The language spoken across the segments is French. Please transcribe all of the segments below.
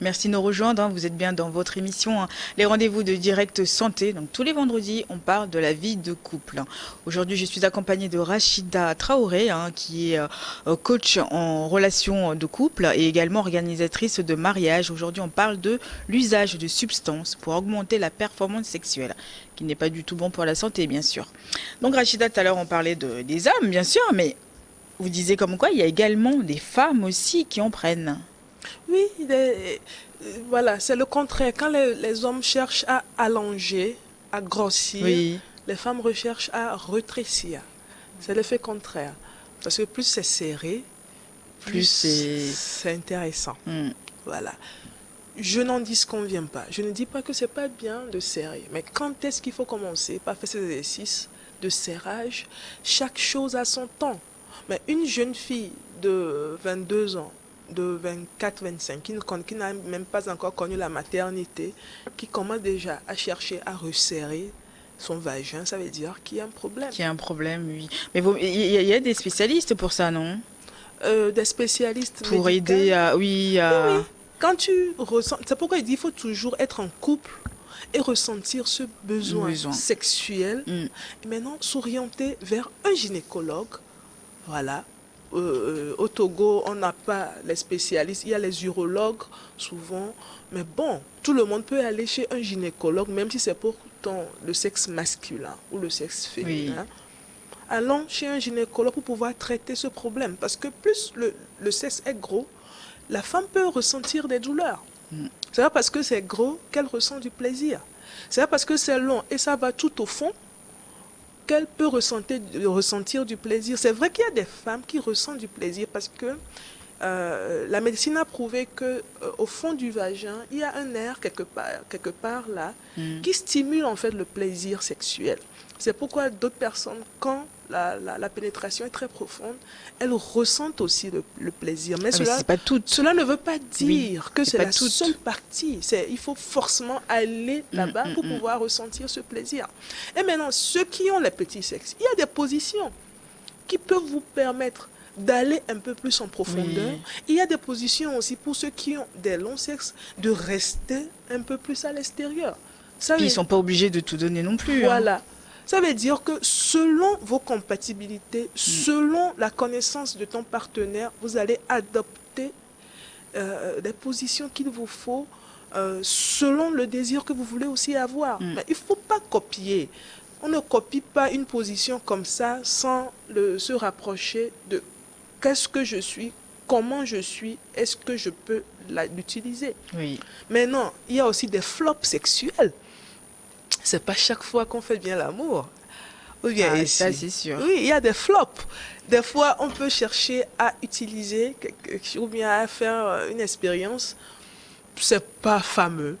Merci de nous rejoindre, hein. Vous êtes bien dans votre émission, hein, les rendez-vous de Direct Santé. Donc tous les vendredis, on parle de la vie de couple. Aujourd'hui, je suis accompagnée de Rachida Traoré, hein, qui est coach en relations de couple et également organisatrice de mariage. Aujourd'hui, on parle de l'usage de substances pour augmenter la performance sexuelle, qui n'est pas du tout bon pour la santé, bien sûr. Donc Rachida, tout à l'heure, on parlait des hommes, bien sûr, mais vous disiez comme quoi il y a également des femmes aussi qui en prennent. Oui, voilà, c'est le contraire. Quand les hommes cherchent à allonger, à grossir, Oui, les femmes recherchent à rétrécir. C'est l'effet contraire. Parce que plus c'est serré, plus plus c'est... c'est intéressant. Hmm. Voilà. Je n'en disconviens pas. Je ne dis pas que c'est pas bien de serrer. Mais quand est-ce qu'il faut commencer par faire ces exercices de serrage? Chaque chose a son temps. Mais une jeune fille de 22 ans, de 24-25, qui n'a même pas encore connu la maternité, qui commence déjà à chercher à resserrer son vagin, ça veut dire qu'il y a un problème. Qu'il y a un problème, oui. Mais il y a des spécialistes pour ça, non? Des spécialistes Pour médicaux. aider à... Oui, Oui, oui. à... Quand tu ressens... C'est pourquoi il dit qu'il faut toujours être en couple et ressentir ce besoin Besoin. sexuel. Hmm. Et maintenant, s'orienter vers un gynécologue. Voilà. Au Togo, on n'a pas les spécialistes. Il y a les urologues, souvent. Mais bon, tout le monde peut aller chez un gynécologue, même si c'est pour le sexe masculin ou le sexe Oui. féminin. Allons chez un gynécologue pour pouvoir traiter ce problème. Parce que plus le sexe est gros, la femme peut ressentir des douleurs. Mm. C'est pas parce que c'est gros qu'elle ressent du plaisir. C'est pas parce que c'est long et ça va tout au fond qu'elle peut ressentir du plaisir. C'est vrai qu'il y a des femmes qui ressentent du plaisir parce que la médecine a prouvé que au fond du vagin, il y a un nerf quelque part là Mm. qui stimule en fait le plaisir sexuel. C'est pourquoi d'autres personnes, quand la pénétration est très profonde, elles ressentent aussi le plaisir. Mais Ah, mais cela, c'est pas toutes. cela ne veut pas dire Oui, que c'est c'est pas la toutes. seule partie. Il faut forcément aller là-bas pour pouvoir ressentir ce plaisir. Et maintenant, ceux qui ont les petits sexes, il y a des positions qui peuvent vous permettre d'aller un peu plus en profondeur. Oui. Il y a des positions aussi pour ceux qui ont des longs sexes de rester un peu plus à l'extérieur. Ça Puis veut- ils sont pas obligés de tout donner non plus, hein. voilà. Ça veut dire que selon vos compatibilités, selon la connaissance de ton partenaire, vous allez adopter les positions qu'il vous faut selon le désir que vous voulez aussi avoir. Mais il ne faut pas copier. On ne copie pas une position comme ça sans se rapprocher de qu'est-ce que je suis, comment je suis, est-ce que je peux l'utiliser. Oui. Maintenant, il y a aussi des flops sexuels. C'est pas chaque fois qu'on fait bien l'amour. Ou bien Ah, ici. ça, c'est sûr. Oui, il y a des flops. Des fois, on peut chercher à utiliser ou bien à faire une expérience. C'est pas fameux.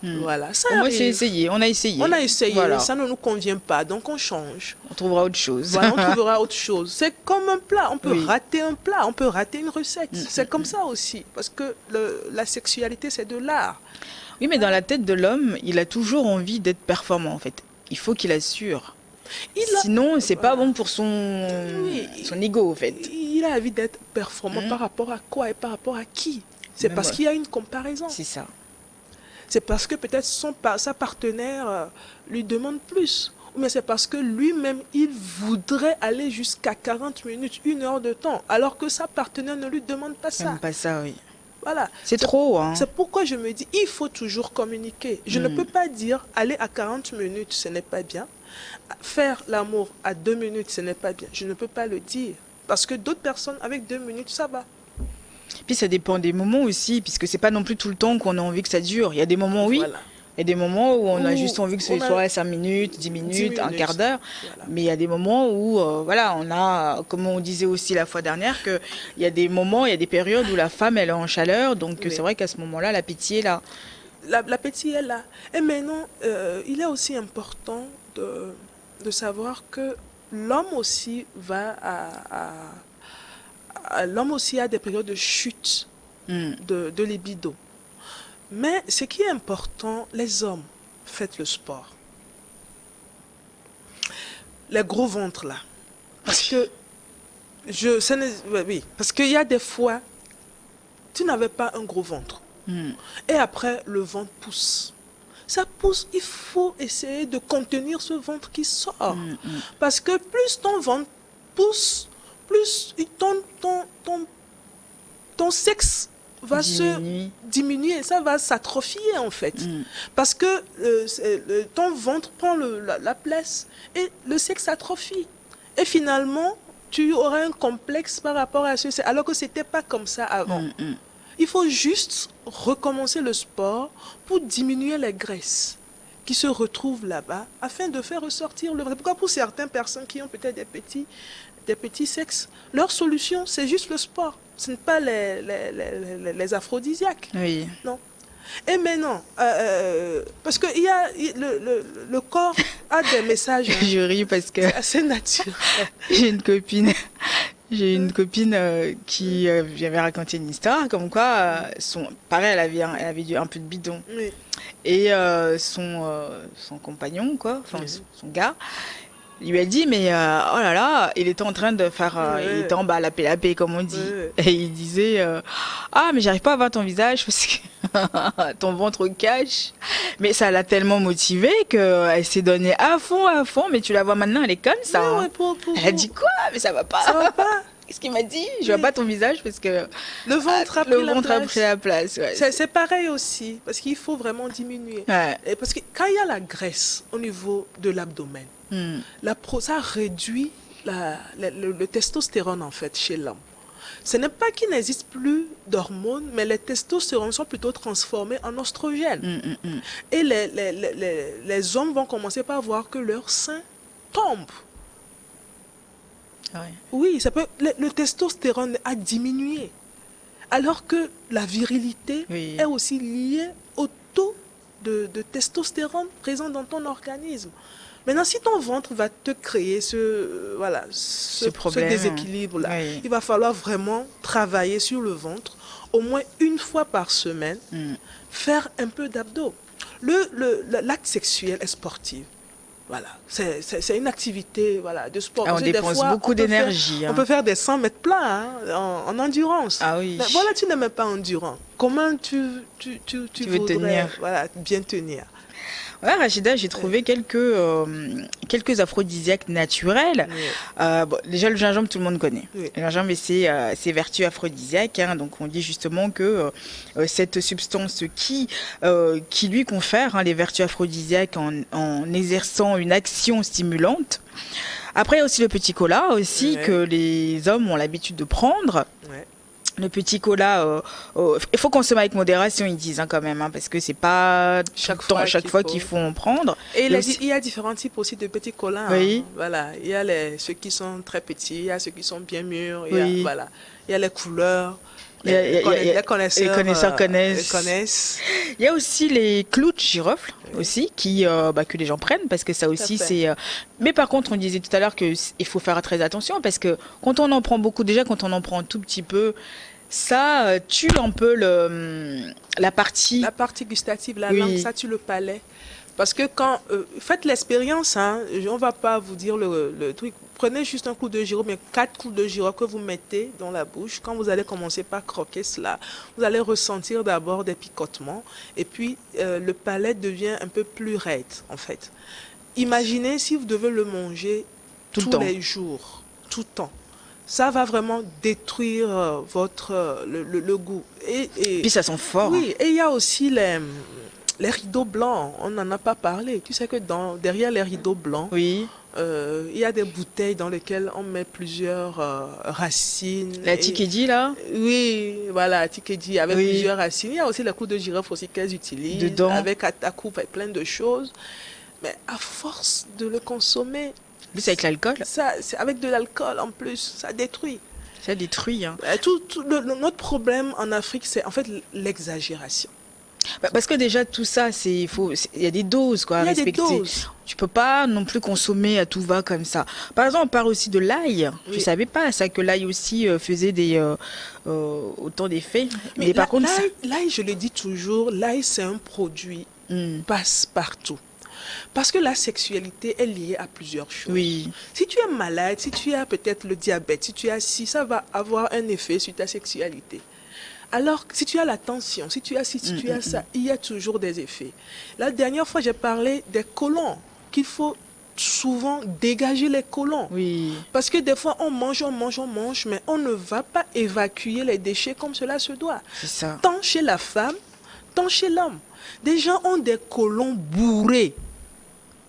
Voilà, ça Au moins, c'est arrive. essayé. On a essayé. On a essayé, Voilà. ça ne nous convient pas, donc on change. On trouvera autre chose. Voilà, on trouvera autre chose. C'est comme un plat. On peut Oui. rater un plat, on peut rater une recette. C'est comme ça aussi. Parce que la sexualité, c'est de l'art. Oui, mais dans la tête de l'homme, il a toujours envie d'être performant, en fait. Il faut qu'il assure. Sinon, c'est pas bon pour Oui. son ego, en fait. Il a envie d'être performant par rapport à quoi et par rapport à qui? C'est Même parce moi. qu'il y a une comparaison. C'est ça. C'est parce que peut-être sa partenaire lui demande plus. Ou bien c'est parce que lui-même, il voudrait aller jusqu'à 40 minutes, 1 heure de temps, alors que sa partenaire ne lui demande pas ça. Même pas ça, oui. Voilà. C'est trop, hein. C'est pourquoi je me dis, il faut toujours communiquer. Je ne peux pas dire, aller à 40 minutes, ce n'est pas bien. Faire l'amour à 2 minutes, ce n'est pas bien. Je ne peux pas le dire. Parce que d'autres personnes, avec 2 minutes, ça va. Puis ça dépend des moments aussi, puisque c'est pas non plus tout le temps qu'on a envie que ça dure. Il y a des moments, oui. Voilà. Il y a des moments où on a Où juste envie que ce on a soit 5 minutes, 10 minutes, un minutes. quart d'heure. Voilà. Mais il y a des moments où, voilà, on a, comme on disait aussi la fois dernière, qu'il y a des moments, il y a des périodes où la femme, elle est en chaleur. Donc Oui. c'est vrai qu'à ce moment-là, l'appétit est là. L'appétit est là. Et maintenant, il est aussi important de savoir que l'homme aussi l'homme aussi a des périodes de chute de libido. Mais ce qui est important, les hommes, faites le sport. Les gros ventres là. Parce que oui, parce qu'il y a des fois, tu n'avais pas un gros ventre. Et après, le ventre pousse. Ça pousse, il faut essayer de contenir ce ventre qui sort. Parce que plus ton ventre pousse, plus ton sexe va se diminuer, ça va s'atrophier en fait. Parce que ton ventre prend la place et le sexe s'atrophie. Et finalement, tu auras un complexe par rapport à ce sexe, alors que ce n'était pas comme ça avant. Il faut juste recommencer le sport pour diminuer les graisses qui se retrouvent là-bas afin de faire ressortir le ventre. Pourquoi pour certaines personnes qui ont peut-être des petits sexes, leur solution, c'est juste le sport. Ce n'est pas les aphrodisiaques. Oui. Non. Et maintenant, parce que le corps a des messages. Je ris parce que c'est assez naturel. J'ai une copine qui m'avait raconté une histoire comme quoi, pareil, elle avait un peu de bidon. Oui. Et son compagnon, quoi, enfin son gars, il lui a dit, mais oh là là, il était en train de faire, il était en bas, la paix, comme on dit. Et il disait, ah, mais j'arrive pas à voir ton visage parce que ton ventre cache. Mais ça l'a tellement motivée qu'elle s'est donnée à fond, mais tu la vois maintenant, elle est comme ça. Oui, Hein. Elle a dit quoi? Mais ça va pas. Ça va pas. Qu'est-ce qu'il m'a dit? Je vois pas ton visage parce que le ventre a pris la place. Ouais. C'est pareil aussi, parce qu'il faut vraiment diminuer. Ouais. Et parce que quand il y a la graisse au niveau de l'abdomen, ça réduit le testostérone en fait chez l'homme. Ce n'est pas qu'il n'existe plus d'hormones, mais les testostérones sont plutôt transformés en oestrogènes. Et les hommes vont commencer par voir que leur sein tombe. Ouais. Oui, le testostérone a diminué. Alors que la virilité est aussi liée au taux de testostérone présent dans ton organisme. Maintenant, si ton ventre va te créer ce déséquilibre-là, il va falloir vraiment travailler sur le ventre au moins une fois par semaine, faire un peu d'abdos. L'acte sexuel est sportif. Voilà, c'est une activité de sport. On dépense beaucoup d'énergie. On peut faire des 100 mètres plats en endurance. Ah oui. Mais voilà, tu n'es même pas endurant. Comment tu veux tenir? Voilà, bien tenir. Ouais, Rachida, j'ai trouvé quelques aphrodisiaques naturels. Bon, déjà, le gingembre, tout le monde connaît. Oui. Le gingembre, ses vertus aphrodisiaques. Hein, donc, on dit justement que cette substance qui lui confère les vertus aphrodisiaques en exerçant une action stimulante. Après, il y a aussi le petit cola aussi que les hommes ont l'habitude de prendre. Ouais. Le petit cola, il faut consommer avec modération, ils disent quand même, parce que c'est pas chaque fois qu'il faut en prendre. Et il y a différents types aussi de petits colas. Oui. Hein. Voilà, il y a ceux qui sont très petits, il y a ceux qui sont bien mûrs, il y a les couleurs. Les connaisseurs connaissent. Il y a aussi les clous de girofle aussi que les gens prennent parce que ça aussi c'est. Mais par contre, on disait tout à l'heure qu'il faut faire très attention parce que quand on en prend beaucoup, déjà quand on en prend un tout petit peu, ça tue un peu la partie gustative, la langue, ça tue le palais. Parce que quand faites l'expérience, on ne va pas vous dire le truc. Prenez juste un clou de girofle, mais 4 clous de girofle que vous mettez dans la bouche. Quand vous allez commencer par croquer cela, vous allez ressentir d'abord des picotements. Et puis, le palais devient un peu plus raide, en fait. Imaginez si vous devez le manger tous les jours, tout le temps. Ça va vraiment détruire le goût. Et puis, ça sent fort. Oui, et il y a aussi les rideaux blancs, on n'en a pas parlé. Tu sais que derrière les rideaux blancs, il y a des bouteilles dans lesquelles on met plusieurs racines. La tikédi, là? Oui, voilà, tikédi avec plusieurs racines. Il y a aussi la coupe de girofle aussi qu'elles utilisent. Dedans. Avec à coupe, avec plein de choses. Mais à force de le consommer... Plus avec l'alcool? C'est avec de l'alcool en plus, ça détruit. Ça détruit. Hein. Notre problème en Afrique, c'est en fait l'exagération. Parce que déjà tout ça, il y a des doses à respecter. Des doses. Tu peux pas non plus consommer à tout va comme ça. Par exemple, on parle aussi de l'ail. Oui. Je savais pas ça que l'ail aussi faisait autant d'effets. Mais par contre, l'ail, je le dis toujours, l'ail c'est un produit passe-partout. Parce que la sexualité est liée à plusieurs choses. Oui. Si tu es malade, si tu as peut-être le diabète, ça va avoir un effet sur ta sexualité. Alors, si tu as la tension, si tu as ci, si tu as ça, il y a toujours des effets. La dernière fois, j'ai parlé des côlons, qu'il faut souvent dégager les côlons. Oui. Parce que des fois, on mange, mais on ne va pas évacuer les déchets comme cela se doit. C'est ça. Tant chez la femme, tant chez l'homme. Des gens ont des côlons bourrés.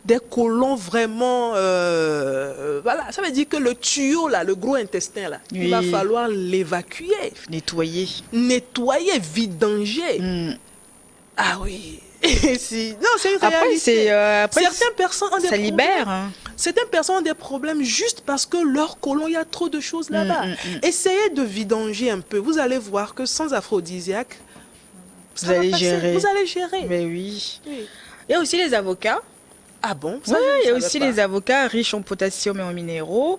Des côlons vraiment... voilà, ça veut dire que le tuyau, là, le gros intestin, là, Oui. il va falloir l'évacuer. Nettoyer. Nettoyer, vidanger. Ah oui. Non, c'est une réalité. Après, Certaines personnes ont des ça problèmes. libère. Hein. Certaines personnes ont des problèmes juste parce que leur côlon, il y a trop de choses là-bas. Essayez de vidanger un peu. Vous allez voir que sans aphrodisiaque, Vous allez gérer. Vous allez gérer. Mais oui. Oui. Il y a aussi les avocats. Ah bon? Oui, il y a aussi les avocats riches en potassium et en minéraux.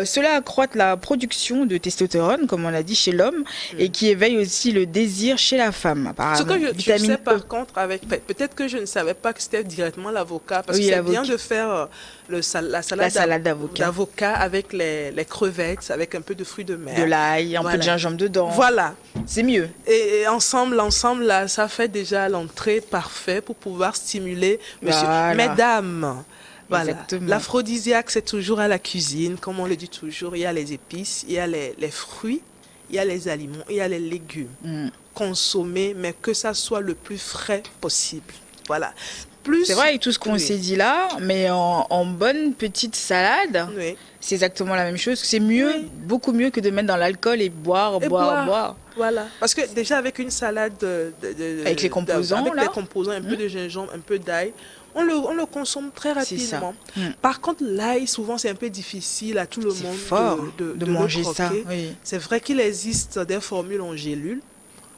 Cela accroît la production de testostérone, comme on l'a dit, chez l'homme, et qui éveille aussi le désir chez la femme, apparemment. Ce que je Vitamine sais E. par contre, peut-être que je ne savais pas que c'était directement l'avocat, parce Oui, que c'est l'avocat. bien de faire la salade d'avocat avec les crevettes, avec un peu de fruits de mer. De l'ail, un peu de Voilà. gingembre dedans. Voilà. C'est mieux. Et ensemble, là, ça fait déjà l'entrée parfaite pour pouvoir stimuler monsieur. Voilà. Mesdames, voilà. Exactement. L'aphrodisiaque, c'est toujours à la cuisine, comme on le dit toujours. Il y a les épices, il y a les fruits, il y a les aliments, il y a les légumes. Consommer, mais que ça soit le plus frais possible. Voilà. C'est vrai, avec tout ce qu'on s'est dit là, mais en bonne petite salade, Oui. c'est exactement la même chose. C'est mieux, beaucoup mieux que de mettre dans l'alcool et boire. Voilà. Parce que déjà, avec une salade avec les composants, avec les composants, un peu de gingembre, un peu d'ail, on le consomme très rapidement. Par contre, l'ail, souvent, c'est un peu difficile à tout le monde fort de manger le ça. croquer. Oui. C'est vrai qu'il existe des formules en gélule.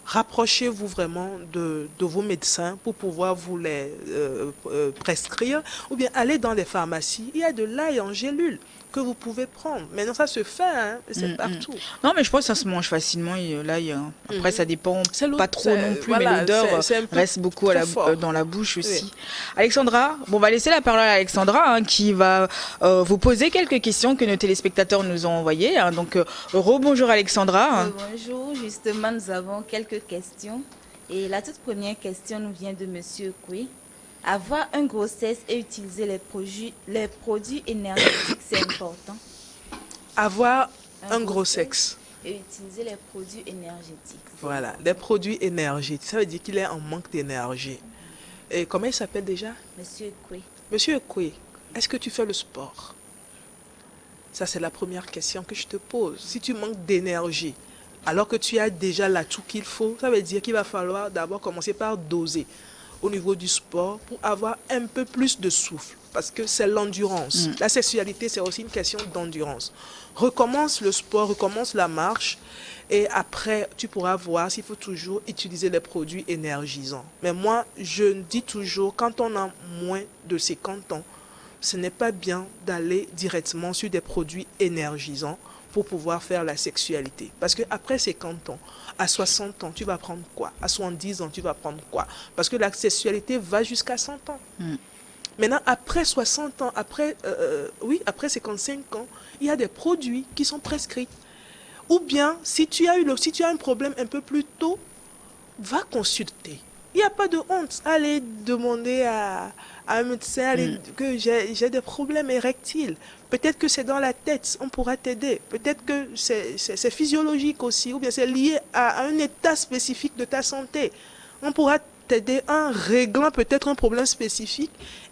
Rapprochez-vous vraiment de vos médecins pour pouvoir vous les prescrire, ou bien allez dans les pharmacies, il y a de l'ail en gélule que vous pouvez prendre. Maintenant, ça se fait, hein, c'est partout. Non, mais je pense que ça se mange facilement, l'ail. Après, ça dépend pas trop non plus, voilà, mais l'odeur reste beaucoup dans la bouche aussi. Oui. Alexandra, on va laisser la parole à Alexandra, qui va vous poser quelques questions que nos téléspectateurs nous ont envoyées. Donc, rebonjour Alexandra. Bonjour, justement, nous avons quelques questions. Et la toute première question nous vient de Monsieur Koué. Avoir un grossesse et utiliser les produits énergétiques, c'est important. Avoir un gros sexe. Et utiliser les produits énergétiques. Voilà, des produits énergétiques. Ça veut dire qu'il est en manque d'énergie. Et comment il s'appelle déjà? Monsieur Koué. Monsieur Koué, est-ce que tu fais le sport? Ça, c'est la première question que je te pose. Si tu manques d'énergie, alors que tu as déjà l'atout qu'il faut, ça veut dire qu'il va falloir d'abord commencer par doser au niveau du sport pour avoir un peu plus de souffle, parce que c'est l'endurance. La sexualité, c'est aussi une question d'endurance. Recommence le sport, recommence la marche, et après, tu pourras voir s'il faut toujours utiliser les produits énergisants. Mais moi, je dis toujours, quand on a moins de 50 ans, ce n'est pas bien d'aller directement sur des produits énergisants pour pouvoir faire la sexualité. Parce qu'après 50 ans, à 60 ans, tu vas prendre quoi? À 70 ans, tu vas prendre quoi? Parce que la sexualité va jusqu'à 100 ans. Maintenant, après 60 ans, après 55 ans, il y a des produits qui sont prescrits. Ou bien, si tu as un problème un peu plus tôt, va consulter. Il n'y a pas de honte. Allez demander à un médecin que j'ai des problèmes érectiles. Peut-être que c'est dans la tête, on pourra t'aider. Peut-être que c'est physiologique aussi, ou bien c'est lié à un état spécifique de ta santé. On pourra t'aider en réglant peut-être un problème spécifique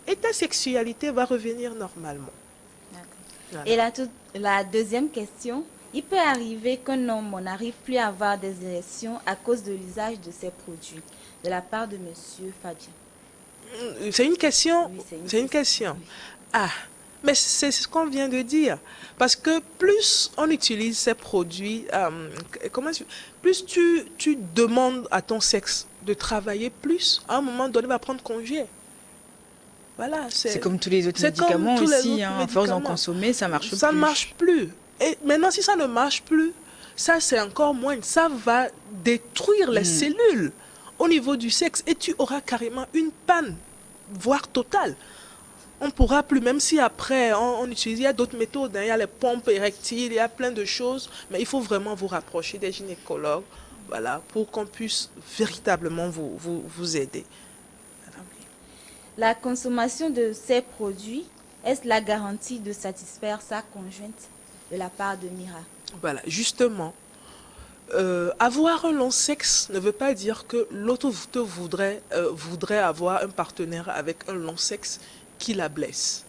et ta sexualité va revenir normalement. Voilà. Et la deuxième question, il peut arriver qu'un homme n'arrive plus à avoir des érections à cause de l'usage de ces produits, de la part de Monsieur Fadji. C'est une question. Oui, c'est une question. Oui. Ah, mais c'est ce qu'on vient de dire. Parce que plus on utilise ces produits, plus tu demandes à ton sexe de travailler plus, à un moment donné, il va prendre congé. Voilà, c'est comme tous les autres médicaments aussi. À force d'en consommer, ça marche plus. Ça ne marche plus. Et maintenant, si ça ne marche plus, ça c'est encore moins. Ça va détruire les cellules au niveau du sexe et tu auras carrément une panne, voire totale. On ne pourra plus, même si après on utilise, il y a d'autres méthodes, il y a les pompes érectiles, il y a plein de choses, mais il faut vraiment vous rapprocher des gynécologues voilà, pour qu'on puisse véritablement vous aider. La consommation de ces produits, est-ce la garantie de satisfaire sa conjointe de la part de Mira? Voilà, justement, avoir un long sexe ne veut pas dire que l'autre voudrait avoir un partenaire avec un long sexe qui la blesse.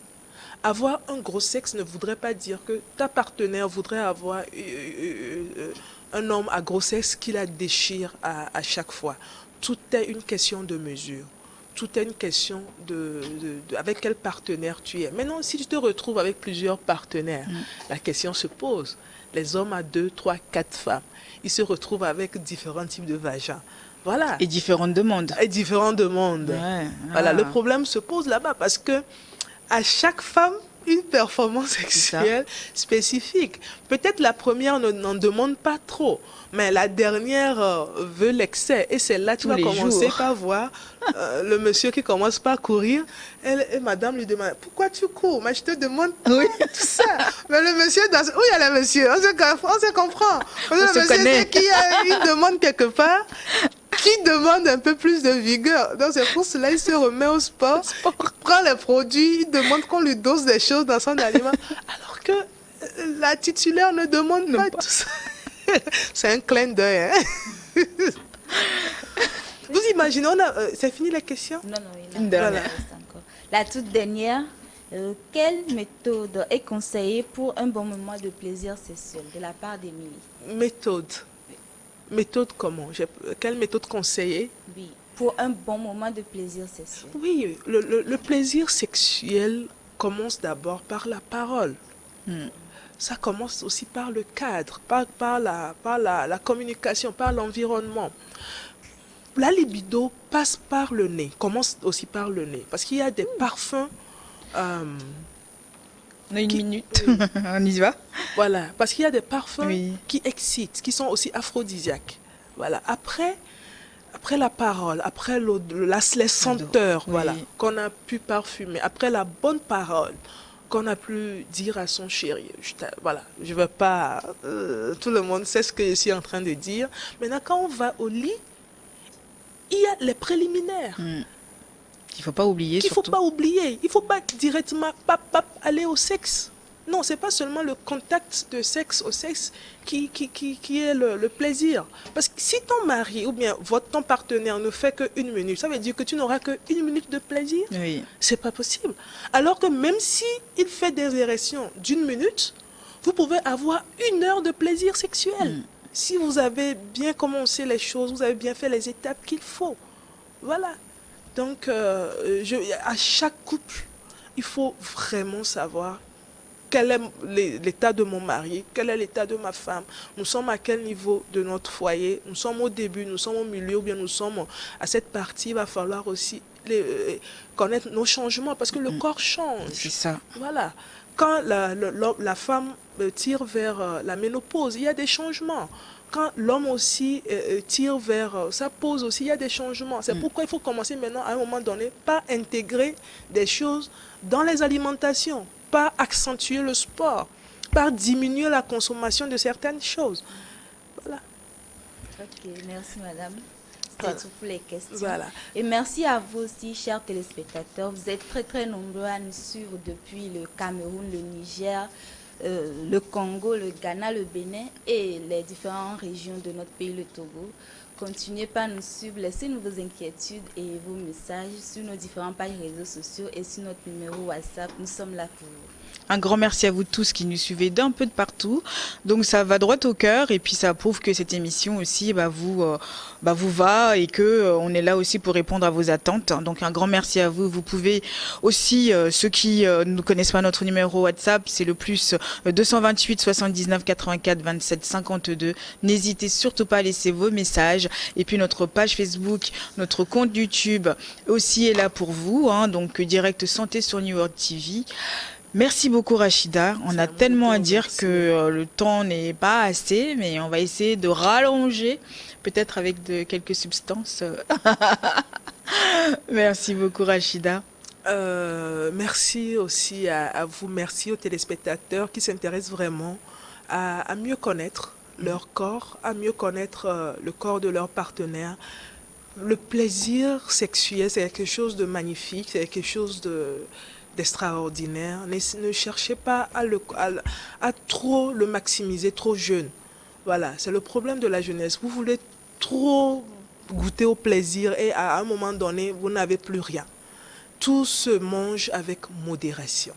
Avoir un gros sexe ne voudrait pas dire que ta partenaire voudrait avoir un homme à gros sexe qui la déchire à chaque fois. Tout est une question de mesure. Tout est une question avec quel partenaire tu es. Maintenant, si tu te retrouves avec plusieurs partenaires, la question se pose. Les hommes à 2, 3, 4 femmes, ils se retrouvent avec différents types de vagins. Voilà. Et différentes demandes. Et différentes demandes. Ouais. Voilà, le problème se pose là-bas parce que à chaque femme, une performance sexuelle spécifique. Peut-être la première n'en demande pas trop, mais la dernière veut l'excès. Et c'est là que tu vas commencer par voir le monsieur qui commence par courir. Et madame lui demande, pourquoi tu cours? Mais je te demande tout ça. Mais le monsieur, où il y a le monsieur? On se comprend. On le se monsieur connaît. Qui a une demande quelque part, qui demande un peu plus de vigueur. Donc c'est pour cela qu'il se remet au sport, il prend les produits, il demande qu'on lui dose des choses dans son aliment, alors que la titulaire ne demande pas tout ça. C'est un clin d'œil. Hein? Vous imaginez, c'est fini la question? Non, il y en a encore. La toute dernière, quelle méthode est conseillée pour un bon moment de plaisir sexuel de la part d'Émilie? Méthode comment? Quelle méthode conseiller? Oui, pour un bon moment de plaisir sexuel. Oui, le plaisir sexuel commence d'abord par la parole. Ça commence aussi par le cadre, par la communication, par l'environnement. La libido passe par le nez, commence aussi par le nez. Parce qu'il y a des parfums... On a une minute, on y va. Voilà, parce qu'il y a des parfums qui excitent, qui sont aussi aphrodisiaques. Voilà, après la parole, après les senteurs, voilà, qu'on a pu parfumer, après la bonne parole qu'on a pu dire à son chéri. Voilà, je ne veux pas... tout le monde sait ce que je suis en train de dire. Maintenant, quand on va au lit, il y a les préliminaires. Il ne faut pas oublier. Il ne faut pas directement aller au sexe. Non, ce n'est pas seulement le contact de sexe au sexe qui est le plaisir. Parce que si ton mari ou bien ton partenaire ne fait qu'1 minute, ça veut dire que tu n'auras qu'1 minute de plaisir. Oui. Ce n'est pas possible. Alors que même s'il fait des érections d'1 minute, vous pouvez avoir 1 heure de plaisir sexuel. Si vous avez bien commencé les choses, vous avez bien fait les étapes qu'il faut. Voilà. Donc, à chaque couple, il faut vraiment savoir quel est l'état de mon mari, quel est l'état de ma femme, nous sommes à quel niveau de notre foyer, nous sommes au début, nous sommes au milieu, ou bien nous sommes à cette partie, il va falloir aussi connaître nos changements, parce que le corps change. C'est ça. Voilà. Quand la femme tire vers la ménopause, il y a des changements. Quand l'homme aussi tire vers sa pause aussi, il y a des changements. C'est pourquoi il faut commencer maintenant, à un moment donné, par intégrer des choses dans les alimentations, par accentuer le sport, par diminuer la consommation de certaines choses. Voilà. Ok, merci madame. C'était tout pour les questions. Voilà. Et merci à vous aussi, chers téléspectateurs. Vous êtes très très nombreux à nous suivre depuis le Cameroun, le Niger, le Congo, le Ghana, le Bénin et les différentes régions de notre pays, le Togo. Continuez par nous suivre, laissez-nous vos inquiétudes et vos messages sur nos différentes pages réseaux sociaux et sur notre numéro WhatsApp. Nous sommes là pour vous. Un grand merci à vous tous qui nous suivez d'un peu de partout. Donc ça va droit au cœur et puis ça prouve que cette émission aussi vous va et que on est là aussi pour répondre à vos attentes. Donc un grand merci à vous. Vous pouvez aussi, ceux qui ne connaissent pas notre numéro WhatsApp, c'est le plus 228 79 84 27 52. N'hésitez surtout pas à laisser vos messages. Et puis notre page Facebook, notre compte YouTube aussi est là pour vous. Donc Direct Santé sur New World TV. Merci beaucoup Rachida. On a tellement à dire que le temps n'est pas assez, mais on va essayer de rallonger, peut-être avec quelques substances. Merci beaucoup Rachida. Merci aussi à vous, merci aux téléspectateurs qui s'intéressent vraiment à mieux connaître leur corps, à mieux connaître le corps de leur partenaire. Le plaisir sexuel, c'est quelque chose de magnifique, c'est quelque chose d'extraordinaire. Ne cherchez pas à trop le maximiser, trop jeune. Voilà, c'est le problème de la jeunesse. Vous voulez trop goûter au plaisir et à un moment donné, vous n'avez plus rien. Tout se mange avec modération.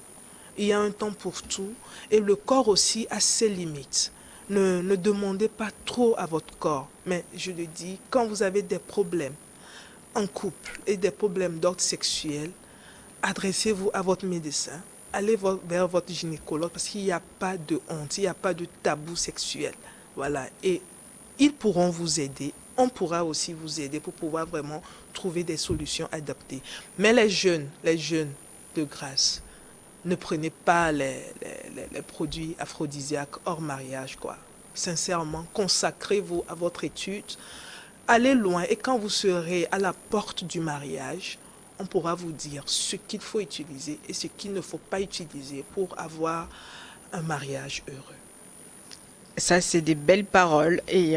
Il y a un temps pour tout et le corps aussi a ses limites. Ne demandez pas trop à votre corps, mais je le dis, quand vous avez des problèmes en couple et des problèmes d'ordre sexuel, adressez-vous à votre médecin, allez vers votre gynécologue parce qu'il n'y a pas de honte, il n'y a pas de tabou sexuel. Voilà, et ils pourront vous aider, on pourra aussi vous aider pour pouvoir vraiment trouver des solutions adaptées. Mais les jeunes de grâce, ne prenez pas les produits aphrodisiaques hors mariage, quoi. Sincèrement, consacrez-vous à votre étude, allez loin et quand vous serez à la porte du mariage, on pourra vous dire ce qu'il faut utiliser et ce qu'il ne faut pas utiliser pour avoir un mariage heureux. Ça, c'est des belles paroles. Et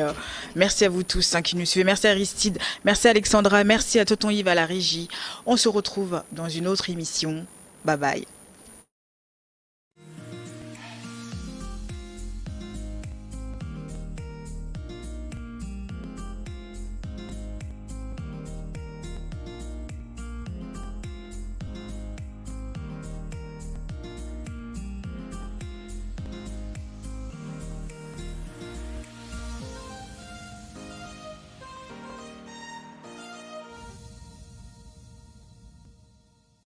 merci à vous tous qui nous suivez. Merci Aristide, merci Alexandra, merci à Tonton Yves à la régie. On se retrouve dans une autre émission. Bye bye.